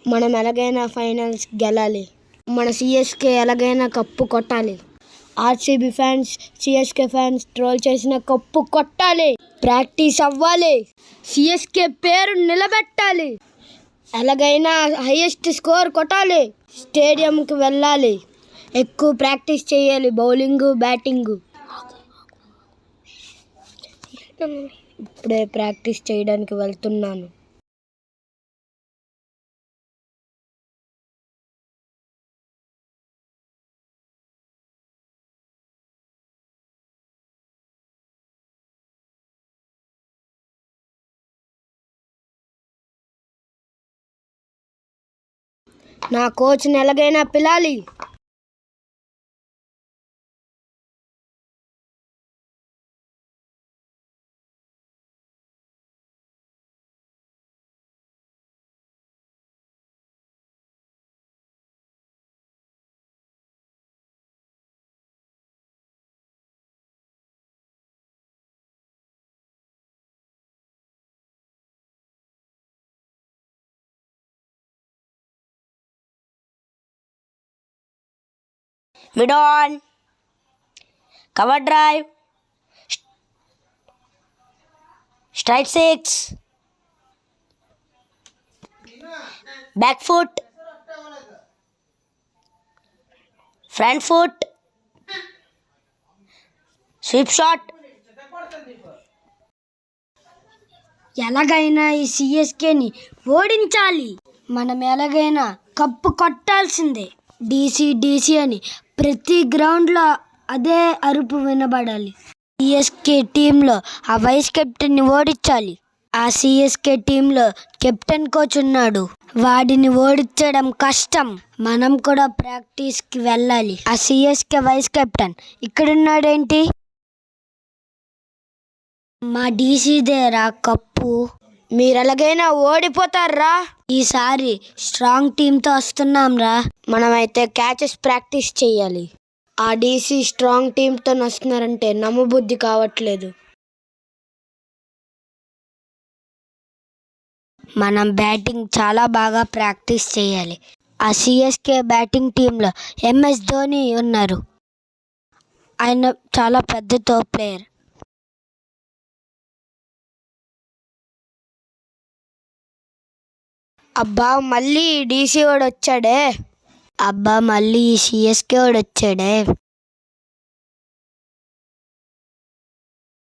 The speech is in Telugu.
మనం ఎలాగైనా ఫైనల్స్ గెలాలి. మన సిఎస్కే ఎలాగైనా కప్పు కొట్టాలి. RCB fans, CSK fans troll చేసిన కప్పు కొట్టాలి. ప్రాక్టీస్ అవ్వాలి. సిఎస్కే పేరు నిలబెట్టాలి. ఎలాగైనా హైయెస్ట్ స్కోర్ కొట్టాలి. స్టేడియంకి వెళ్ళాలి. ఎక్కువ ప్రాక్టీస్ చేయాలి. Bowling, batting. ఇప్పుడే ప్రాక్టీస్ చేయడానికి వెళ్తున్నాను. నా కోచ్ని ఎలాగైనా పిలాలి. Mid on, cover drive, straight 6, back foot, front foot, sweep shot. ఎలాగైనా ఈ సిఎస్కేని ఓడించాలి. మనం ఎలాగైనా కప్పు కొట్టాల్సిందే. డీసీ అని ప్రతి గ్రౌండ్లో అదే అరుపు వినబడాలి. సిఎస్కే టీంలో ఆ వైస్ కెప్టెన్ని ఓడించాలి. ఆ సిఎస్కే టీంలో కెప్టెన్ కోచ్ ఉన్నాడు. వాడిని ఓడించడం కష్టం. మనం కూడా ప్రాక్టీస్కి వెళ్ళాలి. ఆ సిఎస్కే వైస్ కెప్టెన్ ఇక్కడున్నాడేంటి? మా డీసీదేరా కప్పు. మీరు ఎలాగైనా ఓడిపోతారా. ఈసారి స్ట్రాంగ్ టీంతో వస్తున్నాం రా. మనమైతే క్యాచెస్ ప్రాక్టీస్ చేయాలి. ఆ డీసీ స్ట్రాంగ్ టీంతో వస్తున్నారంటే నమ్మబుద్ధి కావట్లేదు. మనం బ్యాటింగ్ చాలా బాగా ప్రాక్టీస్ చేయాలి. ఆ సిఎస్కే బ్యాటింగ్ టీంలో ఎంఎస్ ధోని ఉన్నారు. ఆయన చాలా పెద్ద టాప్ ప్లేయర్. అబ్బా మళ్ళీ డీసీ వాడు వచ్చాడే. అబ్బా మళ్ళీ సిఎస్కే వాడు వచ్చాడే.